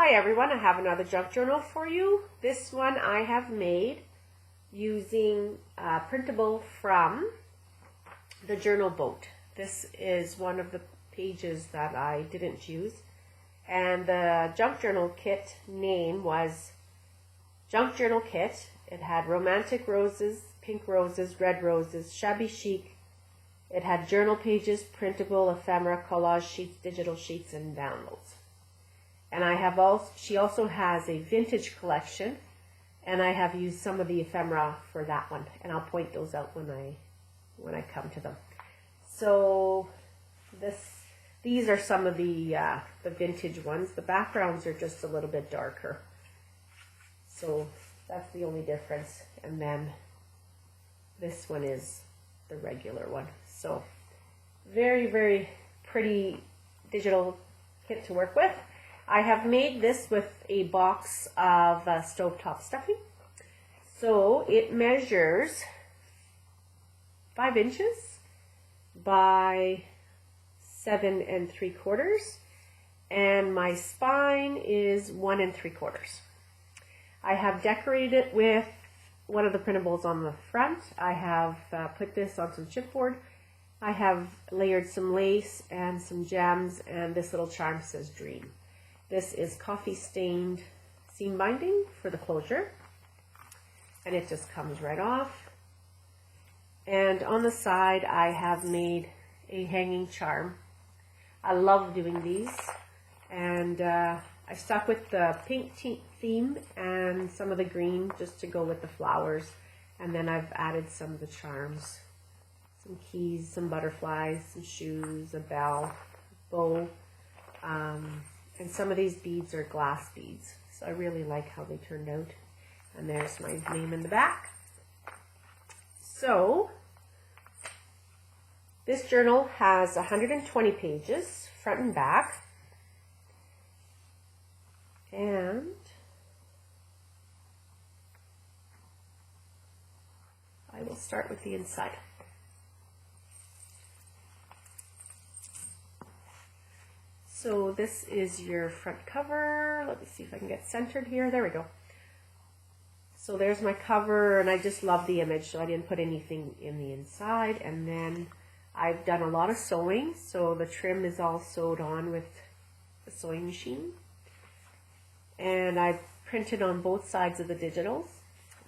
Hi everyone, I have another junk journal for you. This one I have made using printable from the journal boat. This is one of the pages that I didn't use, and the junk journal kit name was Junk Journal Kit. It had romantic roses, pink roses, red roses, shabby chic. It had journal pages, printable, ephemera, collage sheets, digital sheets, and downloads. And she also has a vintage collection, and I have used some of the ephemera for that one, and I'll point those out when I come to them. So these are some of the vintage ones. The backgrounds are just a little bit darker, so that's the only difference. And then this one is the regular one. So very, very pretty digital kit to work with. I have made this with a box of stovetop stuffing. So it measures 5 inches by 7 3/4, and my spine is 1 3/4. I have decorated it with one of the printables on the front. I have put this on some chipboard. I have layered some lace and some gems, and this little charm says Dream. This is coffee stained seam binding for the closure, and it just comes right off. And on the side I have made a hanging charm. I love doing these, and I stuck with the pink theme and some of the green just to go with the flowers, and then I've added some of the charms, some keys, some butterflies, some shoes, a bell, bow, and some of these beads are glass beads, so I really like how they turned out. And there's my name in the back. So this journal has 120 pages, front and back, and I will start with the inside. So this is your front cover. Let me see if I can get centered here. There we go. So there's my cover, and I just love the image, so I didn't put anything in the inside. And then I've done a lot of sewing, so the trim is all sewed on with the sewing machine. And I've printed on both sides of the digitals.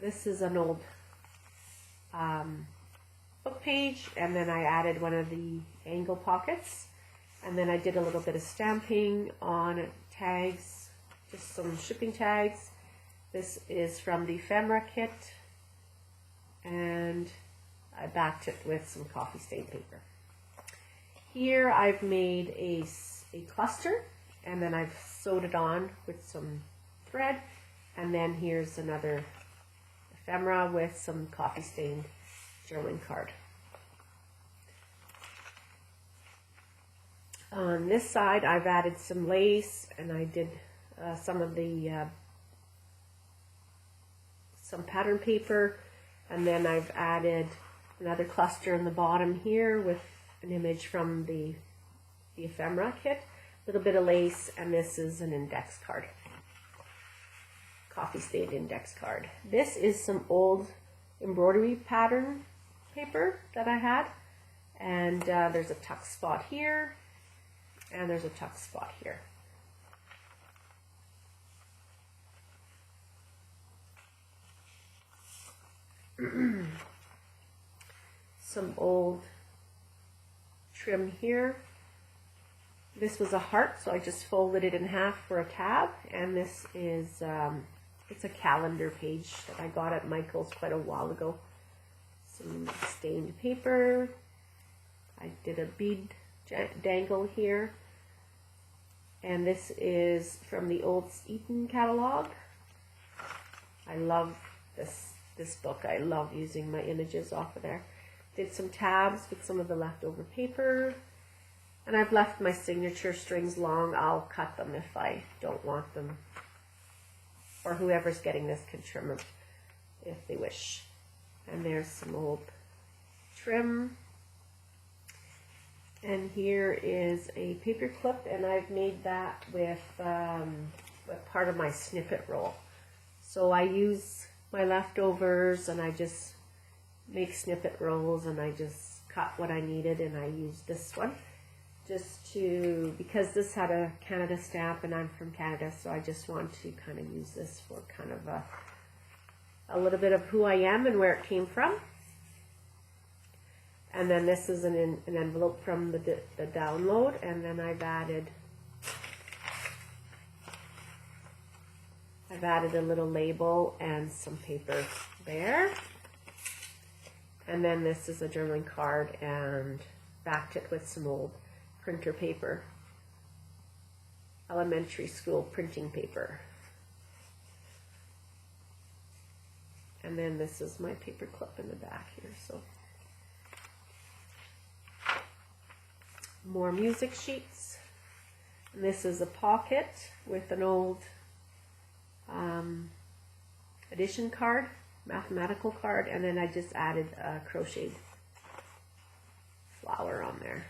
This is an old book page, and then I added one of the angle pockets. And then I did a little bit of stamping on tags, just some shipping tags. This is from the ephemera kit, and I backed it with some coffee stain paper. Here I've made a cluster, and then I've sewed it on with some thread. And then here's another ephemera with some coffee stained journaling card. On this side, I've added some lace, and I did some of the some pattern paper, and then I've added another cluster in the bottom here with an image from the ephemera kit, a little bit of lace, and this is an index card, coffee stained index card. This is some old embroidery pattern paper that I had, and there's a tuck spot here. And there's a tuck spot here. Some old trim here. This was a heart, so I just folded it in half for a tab. And this is, it's a calendar page that I got at Michael's quite a while ago. Some stained paper. I did a bead dangle here. And this is from the old Eaton catalog. I love this book. I love using my images off of there. Did some tabs with some of the leftover paper. And I've left my signature strings long. I'll cut them if I don't want them. Or whoever's getting this can trim them if they wish. And there's some old trim. And here is a paper clip, and I've made that with part of my snippet roll. So I use my leftovers and I just make snippet rolls, and I just cut what I needed, and I use this one just to, because this had a Canada stamp and I'm from Canada, so I just want to kind of use this for kind of a little bit of who I am and where it came from. And then this is an envelope from the download, and then I've added a little label and some paper there. And then this is a journaling card, and backed it with some old printer paper, elementary school printing paper. And then this is my paper clip in the back here. So more music sheets. And this is a pocket with an old addition card, mathematical card, and then I just added a crocheted flower on there.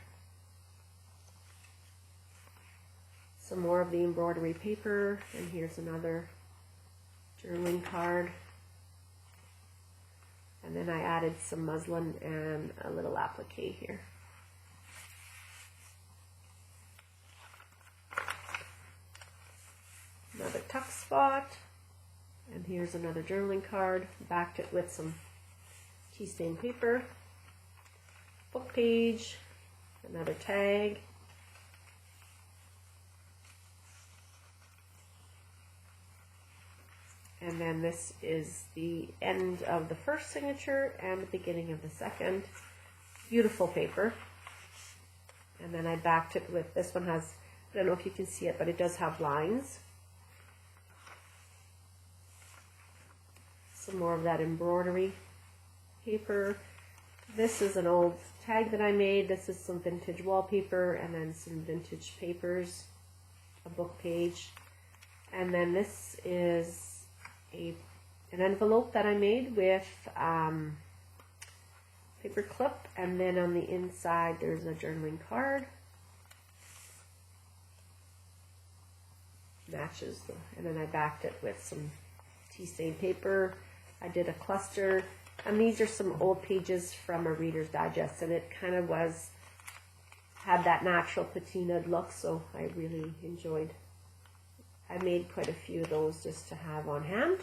Some more of the embroidery paper, and here's another journaling card. And then I added some muslin and a little applique here. Another tuck spot, and here's another journaling card. Backed it with some tea stain paper, book page, another tag, and then this is the end of the first signature and the beginning of the second. Beautiful paper. And then I backed it with, this one has, I don't know if you can see it, but it does have lines. Some more of that embroidery paper. This is an old tag that I made. This is some vintage wallpaper, and then some vintage papers, a book page. And then this is an envelope that I made with paper clip, and then on the inside there's a journaling card. Matches, and then I backed it with some tea stain paper. I did a cluster, and these are some old pages from a Reader's Digest, and it kind of had that natural patinaed look, so I really enjoyed. I made quite a few of those just to have on hand,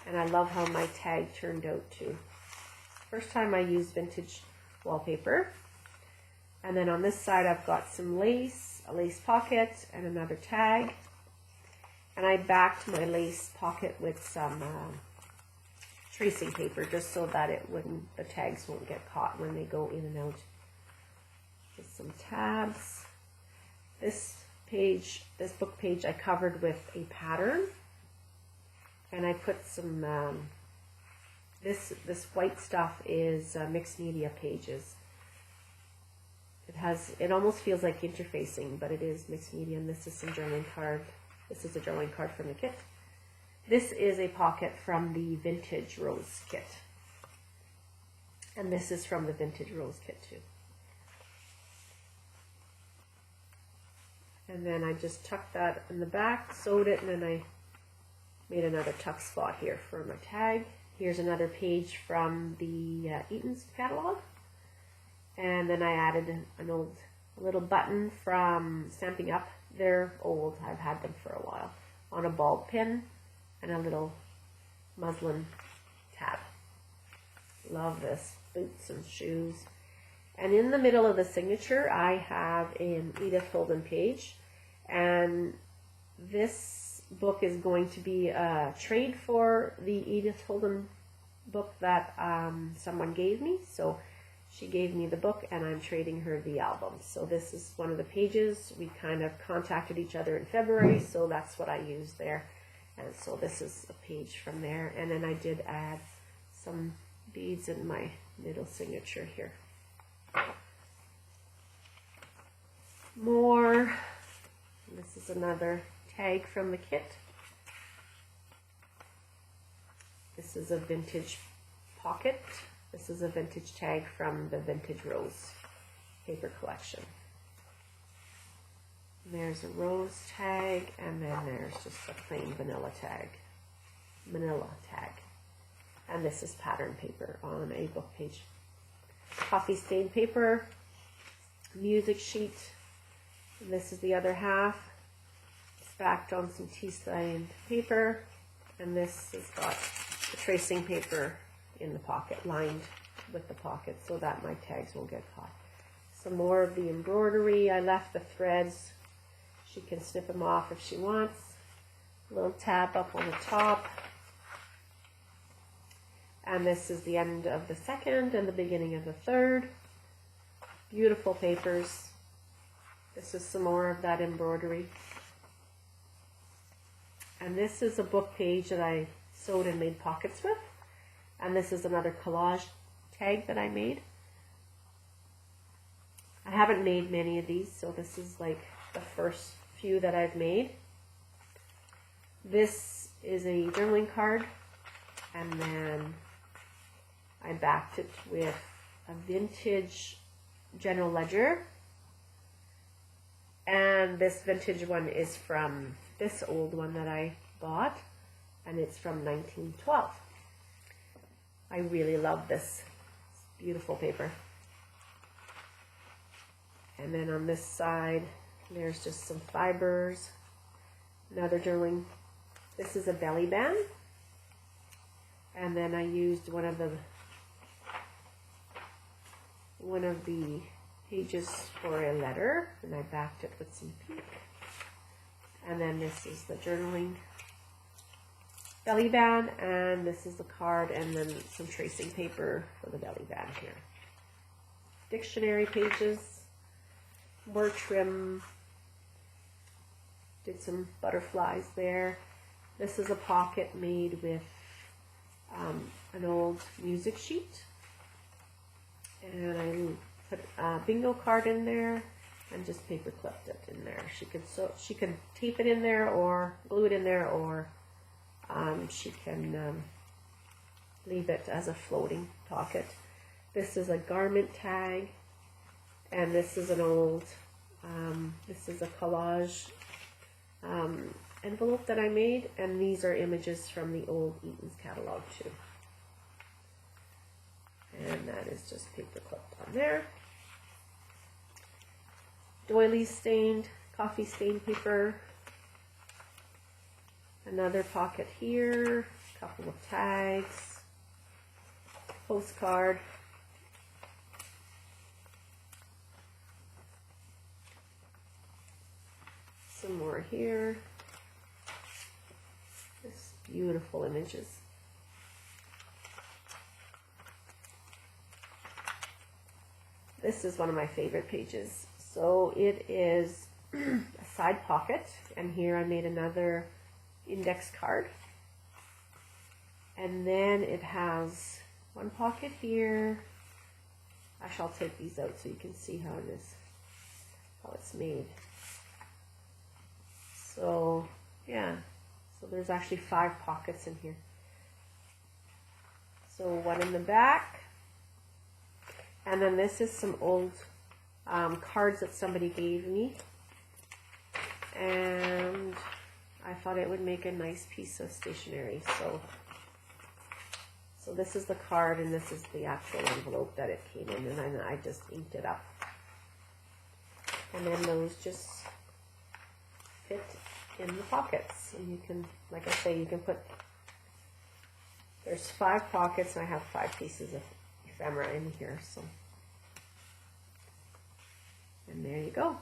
and I love how my tag turned out too. First time I used vintage wallpaper, and then on this side I've got some lace, a lace pocket, and another tag. And I backed my lace pocket with some tracing paper, just so that the tags won't get caught when they go in and out. Just some tabs. This book page I covered with a pattern, and I put some, this white stuff is mixed media pages. It almost feels like interfacing, but it is mixed media, and this is some journaling card. This is a journaling card from the kit. This is a pocket from the Vintage Rose kit. And this is from the Vintage Rose kit too. And then I just tucked that in the back, sewed it, and then I made another tuck spot here for my tag. Here's another page from the Eaton's catalog. And then I added a little button from Stamping Up. They're old, I've had them for a while, on a ball pin, and a little muslin tab. Love this, boots and shoes. And in the middle of the signature I have an Edith Holden page, and this book is going to be a trade for the Edith Holden book that someone gave me. So she gave me the book, and I'm trading her the album. So this is one of the pages. We kind of contacted each other in February, so that's what I used there. And so this is a page from there. And then I did add some beads in my middle signature here. More. This is another tag from the kit. This is a vintage pocket. This is a vintage tag from the Vintage Rose paper collection. There's a rose tag, and then there's just a plain vanilla tag. And this is pattern paper on a book page. Coffee stained paper, music sheet. And this is the other half. It's backed on some tea stained paper, and this has got the tracing paper in the pocket, lined with the pocket so that my tags won't get caught. Some more of the embroidery. I left the threads. She can snip them off if she wants. A little tab up on the top. And this is the end of the second and the beginning of the third. Beautiful papers. This is some more of that embroidery. And this is a book page that I sewed and made pockets with. And this is another collage tag that I made. I haven't made many of these, so this is like the first few that I've made. This is a journaling card, and then I backed it with a vintage general ledger. And this vintage one is from this old one that I bought, and it's from 1912. I really love this. It's beautiful paper. And then on this side, there's just some fibers, another journaling. This is a belly band. And then I used one of the pages for a letter, and I backed it with some pink. And then this is the journaling belly band, and this is the card, and then some tracing paper for the belly band here. Dictionary pages, more trim, did some butterflies there. This is a pocket made with an old music sheet, and I put a bingo card in there and just paper clipped it in there. She could tape it in there or glue it in there, or she can leave it as a floating pocket. This is a garment tag, and this is an old, this is a collage envelope that I made, and these are images from the old Eaton's catalog too. And that is just paper clipped on there. Doily stained, coffee stained paper. Another pocket here, a couple of tags, postcard. Some more here. This beautiful images. This is one of my favorite pages. So it is a side pocket, and here I made another index card. And then it has one pocket here. Actually, I'll take these out so you can see how it's made. So yeah, so there's actually 5 pockets in here. So one in the back, and then this is some old cards that somebody gave me, and I thought it would make a nice piece of stationery. So this is the card, and this is the actual envelope that it came in, and I just inked it up. And then those just fit in the pockets, and you can, like I say, you can put, there's 5 pockets, and I have 5 pieces of ephemera in here, so, and there you go.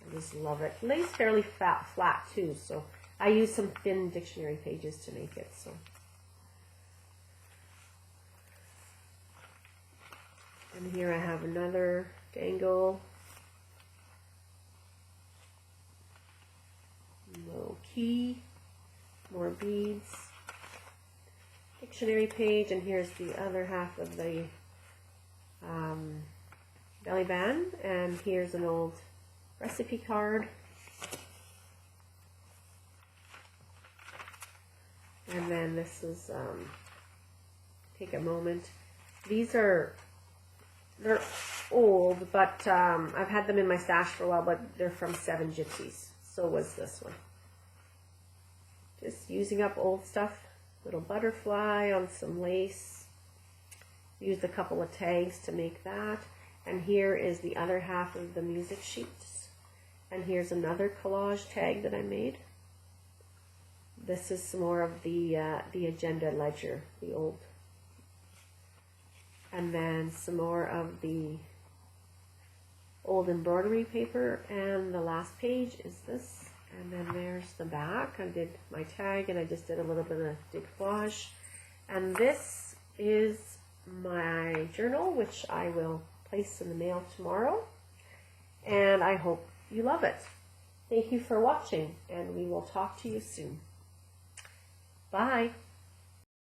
I just love it. It lays fairly flat too, so I use some thin dictionary pages to make it. So, and here I have another dangle, little key, more beads, dictionary page, and here's the other half of the belly band, and here's an old recipe card, and then this is take a moment. They're old, but I've had them in my stash for a while, but they're from Seven Gypsies. So was this one. Just using up old stuff. Little butterfly on some lace. Used a couple of tags to make that. And here is the other half of the music sheets. And here's another collage tag that I made. This is some more of the agenda ledger, the old. And then some more of the old embroidery paper. And the last page is this. And then there's the back. I did my tag and I just did a little bit of decoupage. And this is my journal, which I will place in the mail tomorrow. And I hope you love it. Thank you for watching, and we will talk to you soon. Bye.